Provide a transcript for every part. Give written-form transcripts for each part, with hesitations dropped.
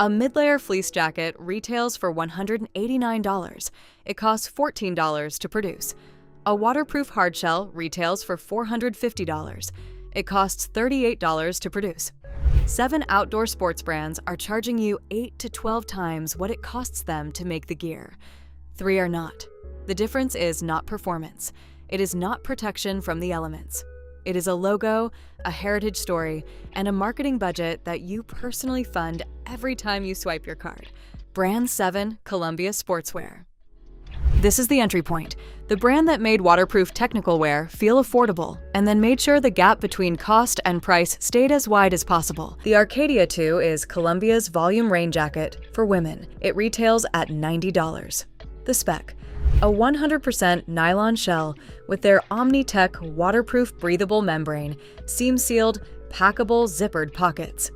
A mid-layer fleece jacket retails for $189. It costs $14 to produce. A waterproof hardshell retails for $450. It costs $38 to produce. 7 outdoor sports brands are charging you 8 to 12 times what it costs them to make the gear. 3 are not. The difference is not performance. It is not protection from the elements. It is a logo, a heritage story, and a marketing budget that you personally fund every time you swipe your card. Brand 7 Columbia Sportswear. This is the entry point, the brand that made waterproof technical wear feel affordable and then made sure the gap between cost and price stayed as wide as possible. The Arcadia 2 is Columbia's volume rain jacket for women. It retails at $90. The spec: a 100% nylon shell with their Omni-Tech waterproof breathable membrane, seam-sealed, packable, zippered pockets.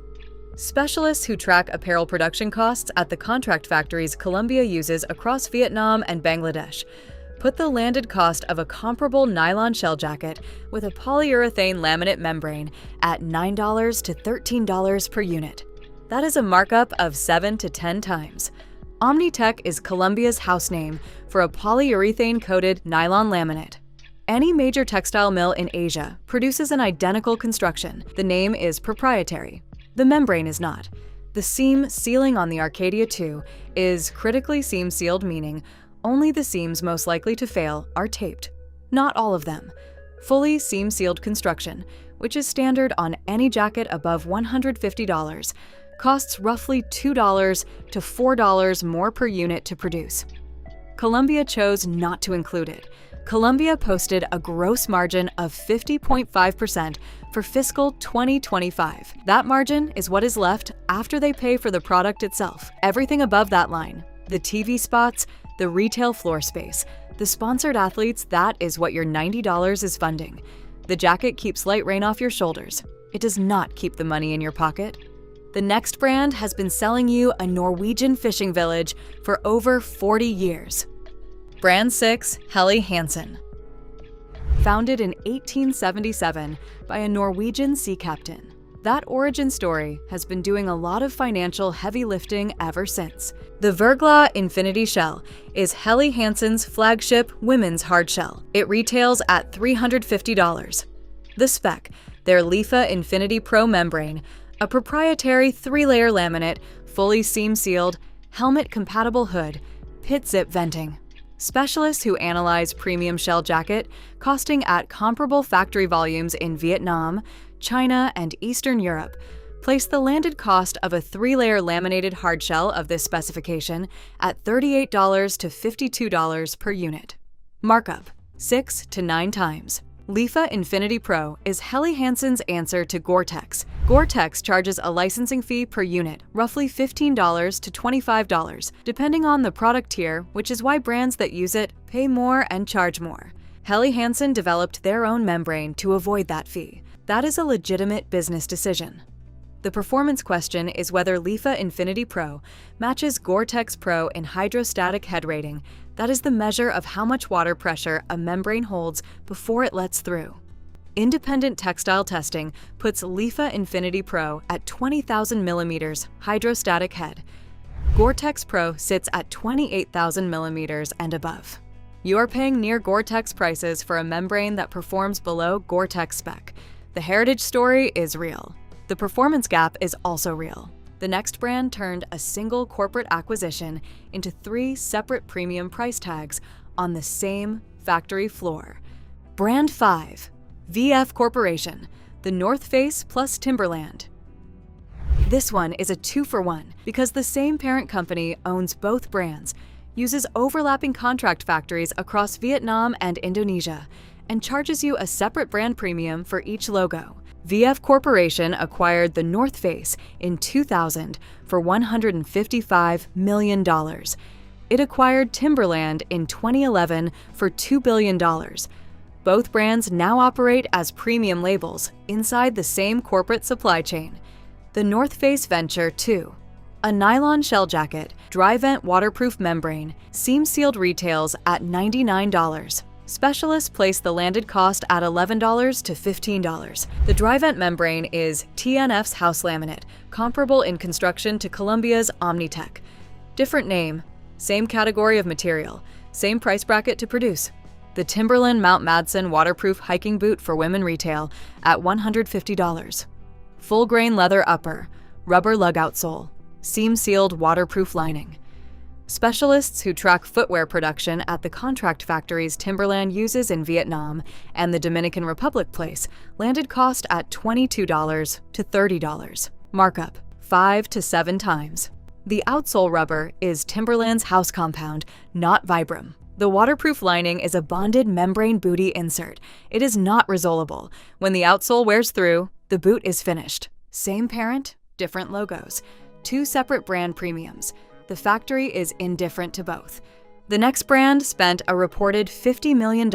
Specialists who track apparel production costs at the contract factories Columbia uses across Vietnam and Bangladesh put the landed cost of a comparable nylon shell jacket with a polyurethane laminate membrane at $9 to $13 per unit. That is a markup of 7 to 10 times. Omni-Tech is Columbia's house name for a polyurethane-coated nylon laminate. Any major textile mill in Asia produces an identical construction. The name is proprietary. The membrane is not. The seam sealing on the Arcadia 2 is critically seam-sealed, meaning only the seams most likely to fail are taped. Not all of them. Fully seam-sealed construction, which is standard on any jacket above $150, costs roughly $2 to $4 more per unit to produce. Columbia chose not to include it. Columbia posted a gross margin of 50.5% for fiscal 2025. That margin is what is left after they pay for the product itself. Everything above that line, the TV spots, the retail floor space, the sponsored athletes, that is what your $90 is funding. The jacket keeps light rain off your shoulders. It does not keep the money in your pocket. The next brand has been selling you a Norwegian fishing village for over 40 years. Brand 6 Helly Hansen. Founded in 1877 by a Norwegian sea captain, that origin story has been doing a lot of financial heavy lifting ever since. The Vergla Infinity Shell is Helly Hansen's flagship women's hard shell. It retails at $350. The spec: their Lifa Infinity Pro membrane, a proprietary 3-layer laminate, fully seam-sealed, helmet-compatible hood, pit zip venting. Specialists who analyze premium shell jacket, costing at comparable factory volumes in Vietnam, China, and Eastern Europe, place the landed cost of a 3-layer laminated hardshell of this specification at $38 to $52 per unit. Markup: 6 to 9 times. Lifa Infinity Pro is Helly Hansen's answer to Gore-Tex. Gore-Tex charges a licensing fee per unit, roughly $15 to $25, depending on the product tier, which is why brands that use it pay more and charge more. Helly Hansen developed their own membrane to avoid that fee. That is a legitimate business decision. The performance question is whether Lifa Infinity Pro matches Gore-Tex Pro in hydrostatic head rating. That is the measure of how much water pressure a membrane holds before it lets through. Independent textile testing puts Lifa Infinity Pro at 20,000 millimeters hydrostatic head. Gore-Tex Pro sits at 28,000 millimeters and above. You are paying near Gore-Tex prices for a membrane that performs below Gore-Tex spec. The heritage story is real. The performance gap is also real. The next brand turned a single corporate acquisition into 3 separate premium price tags on the same factory floor. Brand 5, VF Corporation, the North Face plus Timberland. This one is a 2-for-1 because the same parent company owns both brands, uses overlapping contract factories across Vietnam and Indonesia, and charges you a separate brand premium for each logo. VF Corporation acquired the North Face in 2000 for $155 million. It acquired Timberland in 2011 for $2 billion. Both brands now operate as premium labels inside the same corporate supply chain. The North Face Venture 2, a nylon shell jacket, dry vent waterproof membrane, seam-sealed retails at $99. Specialists place the landed cost at $11 to $15. The dry vent membrane is TNF's house laminate, comparable in construction to Columbia's Omnitech. Different name, same category of material, same price bracket to produce. The Timberland Mount Madsen waterproof hiking boot for women retail at $150. Full grain leather upper, rubber lug outsole, seam-sealed waterproof lining. Specialists who track footwear production at the contract factories Timberland uses in Vietnam and the Dominican Republic place landed cost at $22 to $30. Markup 5 to 7 times. The outsole rubber is Timberland's house compound, not Vibram. The waterproof lining is a bonded membrane bootie insert. It is not resolable. When the outsole wears through, the boot is finished. Same parent, different logos. 2 separate brand premiums. The factory is indifferent to both. The next brand spent a reported $50 million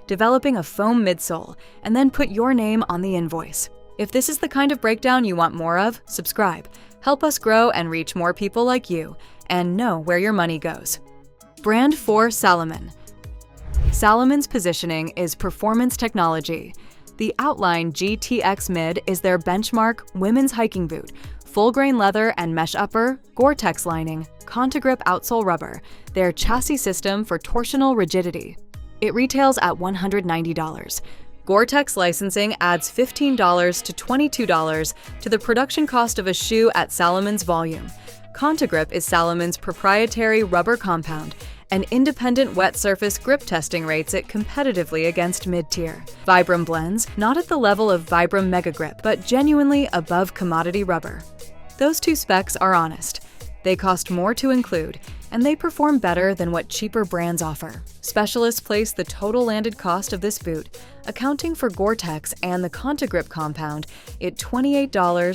developing a foam midsole and then put your name on the invoice. If this is the kind of breakdown you want more of, subscribe. Help us grow and reach more people like you, and know where your money goes. Brand 4 Salomon. Salomon's positioning is performance technology. The Outline GTX Mid is their benchmark women's hiking boot. Full grain leather and mesh upper, Gore-Tex lining, Contigrip outsole rubber, their chassis system for torsional rigidity. It retails at $190. Gore-Tex licensing adds $15 to $22 to the production cost of a shoe at Salomon's volume. Contigrip is Salomon's proprietary rubber compound, and independent wet surface grip testing rates it competitively against mid-tier. Vibram blends, not at the level of Vibram Mega Grip, but genuinely above commodity rubber. Those 2 specs are honest. They cost more to include, and they perform better than what cheaper brands offer. Specialists place the total landed cost of this boot, accounting for Gore-Tex and the Contigrip compound, at $28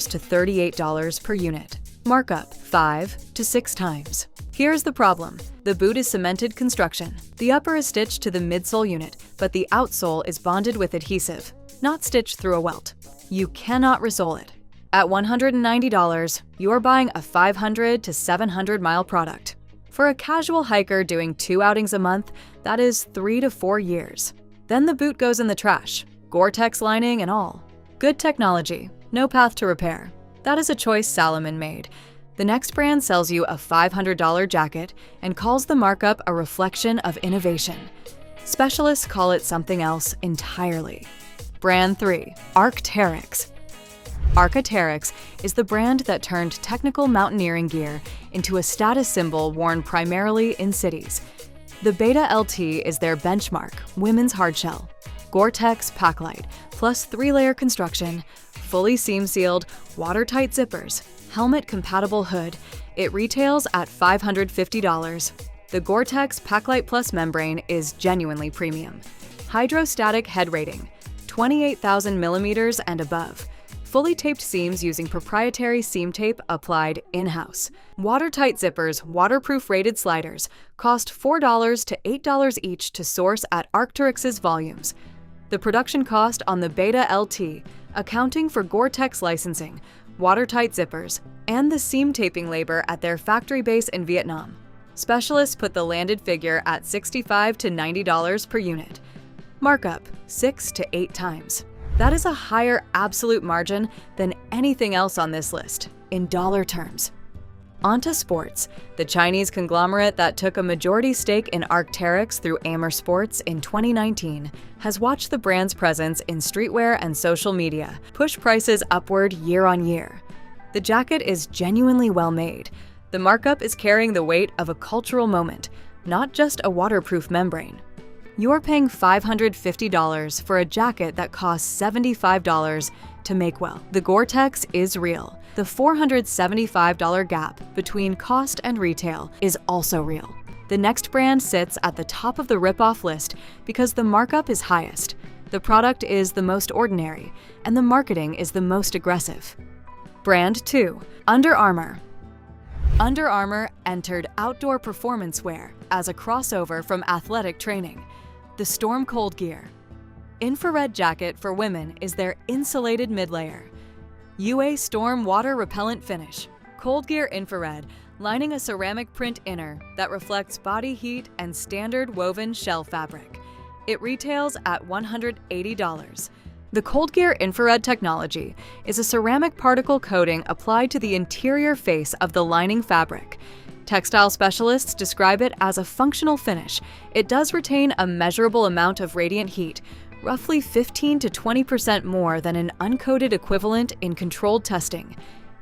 to $38 per unit. Markup 5 to 6 times. Here's the problem. The boot is cemented construction. The upper is stitched to the midsole unit, but the outsole is bonded with adhesive, not stitched through a welt. You cannot resole it. At $190, you're buying a 500 to 700 mile product. For a casual hiker doing 2 outings a month, that is 3 to 4 years. Then the boot goes in the trash, Gore-Tex lining and all. Good technology, no path to repair. That is a choice Salomon made. The next brand sells you a $500 jacket and calls the markup a reflection of innovation. Specialists call it something else entirely. Brand 3, Arc'teryx. Arc'teryx is the brand that turned technical mountaineering gear into a status symbol worn primarily in cities. The Beta LT is their benchmark women's hardshell. Gore-Tex Packlite, plus 3-layer construction, fully seam-sealed, watertight zippers, helmet-compatible hood. It retails at $550. The Gore-Tex Packlite Plus membrane is genuinely premium. Hydrostatic head rating, 28,000 millimeters and above. Fully taped seams using proprietary seam tape applied in-house. Watertight zippers, waterproof rated sliders cost $4 to $8 each to source at Arc'teryx's volumes. The production cost on the Beta LT, accounting for Gore-Tex licensing, watertight zippers, and the seam taping labor at their factory base in Vietnam. Specialists put the landed figure at $65 to $90 per unit. Markup 6 to 8 times. That is a higher absolute margin than anything else on this list, in dollar terms. Onto sports. The Chinese conglomerate that took a majority stake in Arc'teryx through Amer Sports in 2019 has watched the brand's presence in streetwear and social media push prices upward year on year. The jacket is genuinely well made. The markup is carrying the weight of a cultural moment, not just a waterproof membrane. You're paying $550 for a jacket that costs $75 to make well. The Gore-Tex is real. The $475 gap between cost and retail is also real. The next brand sits at the top of the rip-off list because the markup is highest, the product is the most ordinary, and the marketing is the most aggressive. Brand 2, Under Armour. Under Armour entered outdoor performance wear as a crossover from athletic training. The Storm Cold Gear. Infrared jacket for women is their insulated mid-layer. UA Storm water repellent finish. Cold Gear Infrared, lining a ceramic print inner that reflects body heat and standard woven shell fabric. It retails at $180. The Cold Gear infrared technology is a ceramic particle coating applied to the interior face of the lining fabric. Textile specialists describe it as a functional finish. It does retain a measurable amount of radiant heat, roughly 15 to 20% more than an uncoated equivalent in controlled testing.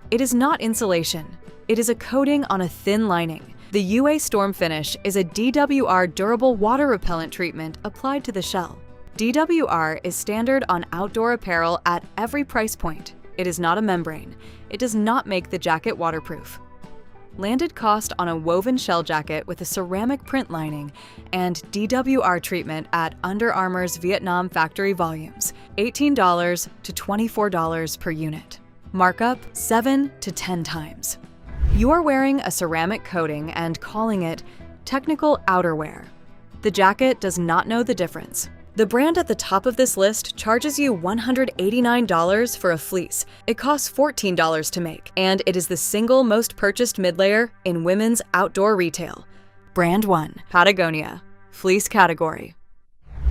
It is not insulation. It is a coating on a thin lining. The UA Storm Finish is a DWR durable water repellent treatment applied to the shell. DWR is standard on outdoor apparel at every price point. It is not a membrane. It does not make the jacket waterproof. Landed cost on a woven shell jacket with a ceramic print lining and DWR treatment at Under Armour's Vietnam factory volumes, $18 to $24 per unit. Markup 7 to 10 times. You are wearing a ceramic coating and calling it technical outerwear. The jacket does not know the difference. The brand at the top of this list charges you $189 for a fleece. It costs $14 to make, and it is the single most purchased mid-layer in women's outdoor retail. Brand 1, Patagonia, fleece category.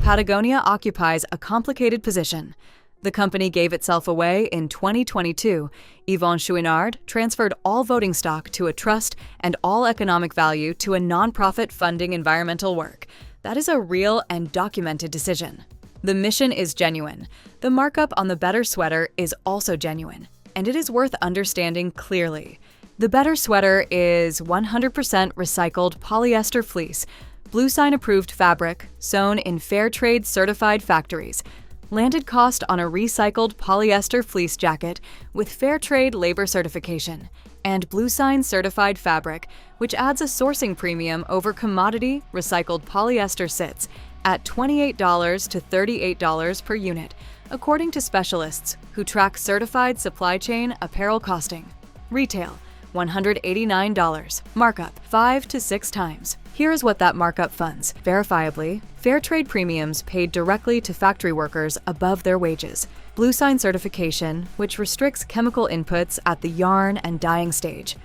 Patagonia occupies a complicated position. The company gave itself away in 2022. Yvon Chouinard transferred all voting stock to a trust and all economic value to a nonprofit funding environmental work. That is a real and documented decision. The mission is genuine. The markup on the Better sweater is also genuine, and it is worth understanding clearly. The Better sweater is 100% recycled polyester fleece, Blue Sign approved fabric, sewn in fair trade certified factories. Landed cost on a recycled polyester fleece jacket with fair trade labor certification, and Blue Sign certified fabric, which adds a sourcing premium over commodity recycled polyester sits at $28 to $38 per unit, according to specialists who track certified supply chain apparel costing. Retail, $189, markup 5 to 6 times. Here is what that markup funds. Verifiably, fair trade premiums paid directly to factory workers above their wages. Blue Sign certification, which restricts chemical inputs at the yarn and dyeing stage.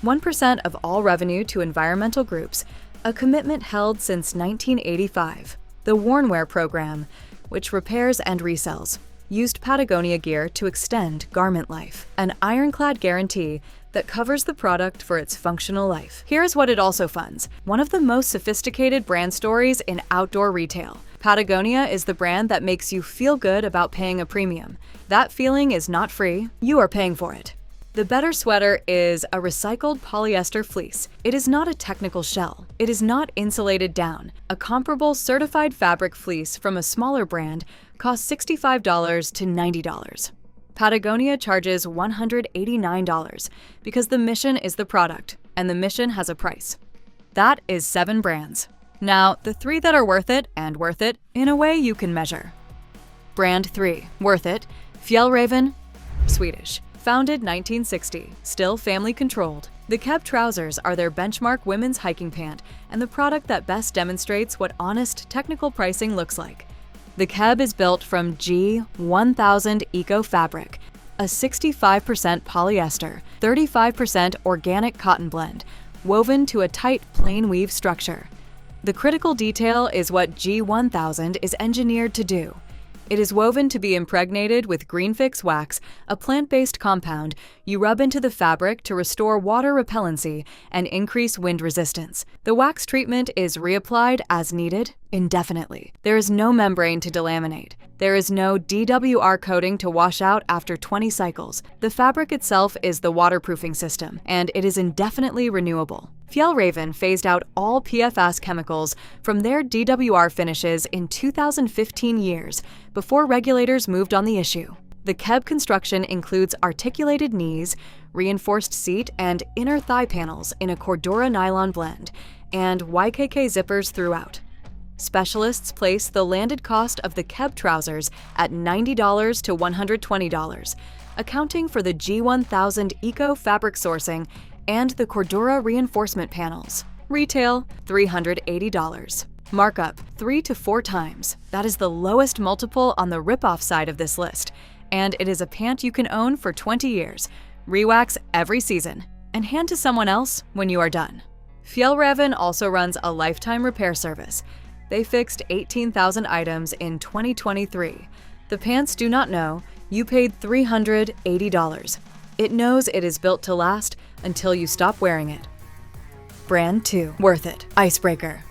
1% of all revenue to environmental groups, a commitment held since 1985. The Wornwear program, which repairs and resells, used Patagonia gear to extend garment life. An ironclad guarantee that covers the product for its functional life. Here's what it also funds. One of the most sophisticated brand stories in outdoor retail. Patagonia is the brand that makes you feel good about paying a premium. That feeling is not free, you are paying for it. The Better sweater is a recycled polyester fleece. It is not a technical shell. It is not insulated down. A comparable certified fabric fleece from a smaller brand costs $65 to $90. Patagonia charges $189 because the mission is the product, and the mission has a price. That is 7 brands. Now, the 3 that are worth it in a way you can measure. Brand 3, worth it, Fjällräven, Swedish. Founded 1960, still family-controlled. The Keb trousers are their benchmark women's hiking pant and the product that best demonstrates what honest, technical pricing looks like. The Keb is built from G1000 Eco fabric, a 65% polyester, 35% organic cotton blend, woven to a tight plain weave structure. The critical detail is what G1000 is engineered to do. It is woven to be impregnated with GreenFix wax, a plant-based compound you rub into the fabric to restore water repellency and increase wind resistance. The wax treatment is reapplied as needed, indefinitely. There is no membrane to delaminate. There is no DWR coating to wash out after 20 cycles. The fabric itself is the waterproofing system, and it is indefinitely renewable. Fjällräven phased out all PFAS chemicals from their DWR finishes in 2015 years, before regulators moved on the issue. The Keb construction includes articulated knees, reinforced seat and inner thigh panels in a Cordura nylon blend, and YKK zippers throughout. Specialists place the landed cost of the Keb trousers at $90 to $120, accounting for the G1000 Eco fabric sourcing and the Cordura reinforcement panels. Retail, $380. Markup, 3 to 4 times. That is the lowest multiple on the rip-off side of this list, and it is a pant you can own for 20 years, rewax every season, and hand to someone else when you are done. Fjällräven also runs a lifetime repair service. They fixed 18,000 items in 2023. The pants do not know you paid $380. It knows it is built to last until you stop wearing it. Brand 2. Worth it. Icebreaker.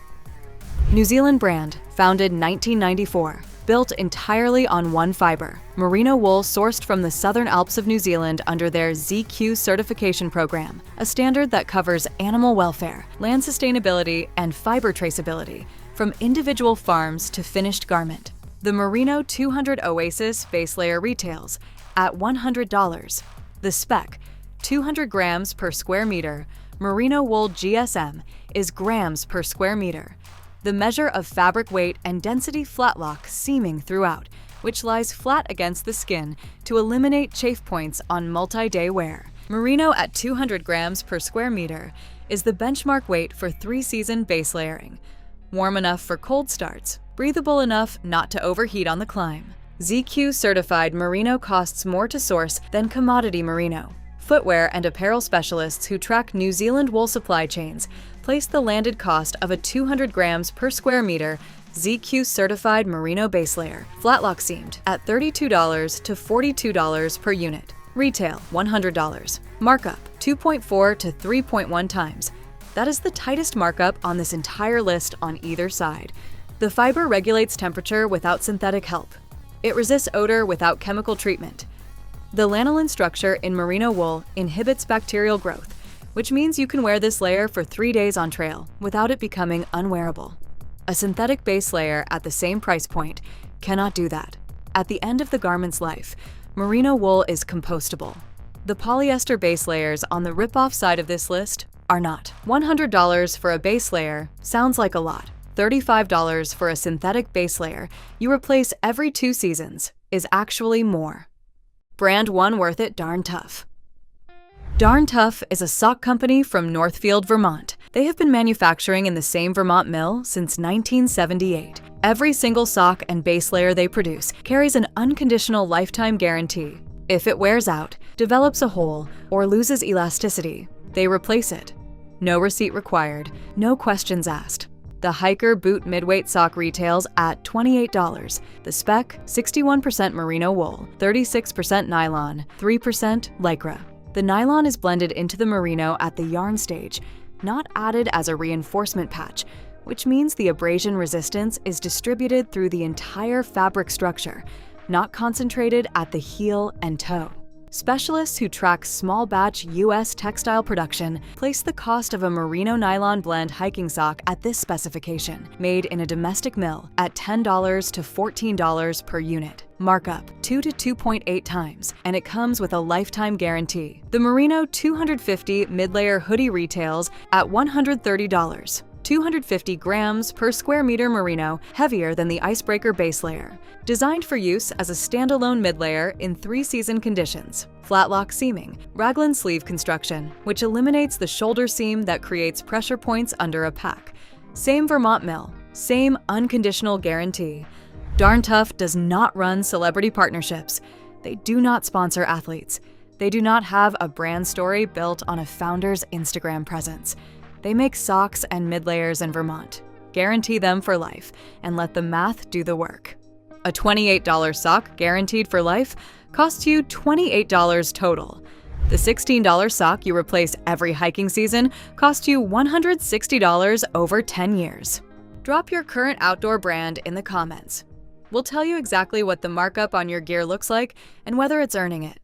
New Zealand brand, founded 1994. Built entirely on one fiber, merino wool sourced from the Southern Alps of New Zealand under their ZQ certification program, a standard that covers animal welfare, land sustainability, and fiber traceability, from individual farms to finished garment. The Merino 200 Oasis base layer retails at $100. The spec, 200 grams per square meter, merino wool GSM is grams per square meter. The measure of fabric weight and density flatlock seaming throughout, which lies flat against the skin to eliminate chafe points on multi-day wear. Merino at 200 grams per square meter is the benchmark weight for 3-season base layering. Warm enough for cold starts, breathable enough not to overheat on the climb. ZQ certified merino costs more to source than commodity merino. Footwear and apparel specialists who track New Zealand wool supply chains place the landed cost of a 200 grams per square meter ZQ certified merino base layer, flatlock seamed, at $32 to $42 per unit. Retail, $100. Markup, 2.4 to 3.1 times. That is the tightest markup on this entire list on either side. The fiber regulates temperature without synthetic help. It resists odor without chemical treatment. The lanolin structure in merino wool inhibits bacterial growth, which means you can wear this layer for 3 days on trail without it becoming unwearable. A synthetic base layer at the same price point cannot do that. At the end of the garment's life, merino wool is compostable. The polyester base layers on the rip-off side of this list are not. $100 for a base layer sounds like a lot. $35 for a synthetic base layer you replace every 2 seasons is actually more. Brand 1 worth it darn tough. Darn Tough is a sock company from Northfield, Vermont. They have been manufacturing in the same Vermont mill since 1978. Every single sock and base layer they produce carries an unconditional lifetime guarantee. If it wears out, develops a hole, or loses elasticity, they replace it. No receipt required, no questions asked. The Hiker Boot Midweight sock retails at $28. The spec, 61% merino wool, 36% nylon, 3% lycra. The nylon is blended into the merino at the yarn stage, not added as a reinforcement patch, which means the abrasion resistance is distributed through the entire fabric structure, not concentrated at the heel and toe. Specialists who track small batch U.S. textile production place the cost of a merino nylon blend hiking sock at this specification, made in a domestic mill, at $10 to $14 per unit. Markup, 2 to 2.8 times, and it comes with a lifetime guarantee. The Merino 250 mid-layer hoodie retails at $130. 250 grams per square meter merino, heavier than the Icebreaker base layer. Designed for use as a standalone mid-layer in 3-season conditions. Flatlock seaming, raglan sleeve construction, which eliminates the shoulder seam that creates pressure points under a pack. Same Vermont mill, same unconditional guarantee. Darn Tough does not run celebrity partnerships. They do not sponsor athletes. They do not have a brand story built on a founder's Instagram presence. They make socks and mid-layers in Vermont. Guarantee them for life, and let the math do the work. A $28 sock guaranteed for life costs you $28 total. The $16 sock you replace every hiking season costs you $160 over 10 years. Drop your current outdoor brand in the comments. We'll tell you exactly what the markup on your gear looks like and whether it's earning it.